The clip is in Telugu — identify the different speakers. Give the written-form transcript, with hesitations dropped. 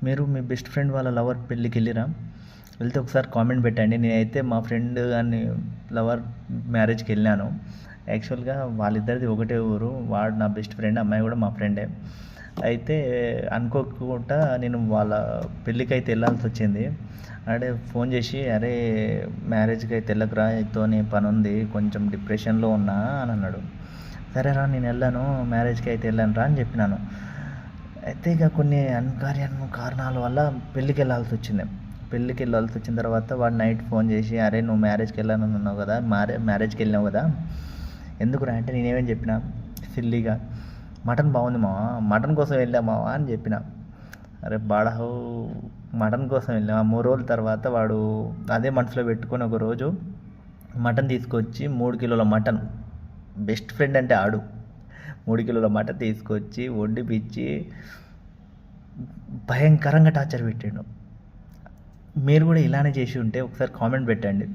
Speaker 1: మీరు మీ బెస్ట్ ఫ్రెండ్ వాళ్ళ లవర్ పెళ్ళికి వెళ్ళిరా? వెళ్తే ఒకసారి కామెంట్ పెట్టండి. నేనైతే మా ఫ్రెండ్ గాని లవర్ మ్యారేజ్కి వెళ్ళాను. యాక్చువల్గా వాళ్ళిద్దరిది ఒకటే ఊరు. వాడు నా బెస్ట్ ఫ్రెండ్, అమ్మాయి కూడా మా ఫ్రెండే. అయితే అనుకోకుండా నేను వాళ్ళ పెళ్ళికి అయితే వెళ్ళాల్సి వచ్చింది. అంటే ఫోన్ చేసి, అరే మ్యారేజ్కి అయితే వెళ్ళకురా, నీతోని పని ఉంది, కొంచెం డిప్రెషన్లో ఉన్నా అని అన్నాడు. సరేరా నేను వెళ్ళాను, మ్యారేజ్కి అయితే వెళ్ళాను రా అని చెప్పినాను. అయితే ఇక కొన్ని కారణాల వల్ల పెళ్ళికి వెళ్ళాల్సి వచ్చిన తర్వాత వాడు నైట్ ఫోన్ చేసి, అరే నువ్వు మ్యారేజ్కి వెళ్ళాను అన్నావు కదా, మ్యారేజ్కి వెళ్ళినావు కదా, ఎందుకురా అంటే నేనేమని చెప్పిన సిల్లీగా, మటన్ బాగుంది మావా, మటన్ కోసం వెళ్ళా మావా అని చెప్పిన. అరే బాడహో, మటన్ కోసం వెళ్ళాం. ఆ 3 రోజుల తర్వాత వాడు అదే మనసులో పెట్టుకొని ఒకరోజు మటన్ తీసుకొచ్చి 3 కిలోల మటన్, బెస్ట్ ఫ్రెండ్ అంటే ఆడు, 3 కిలోల మటన్ తీసుకొచ్చి వండిపిచ్చి భయంకరంగా టార్చర్ పెట్టాడు. మీరు కూడా ఇలానే చేసి ఉంటే ఒకసారి కామెంట్ పెట్టండి.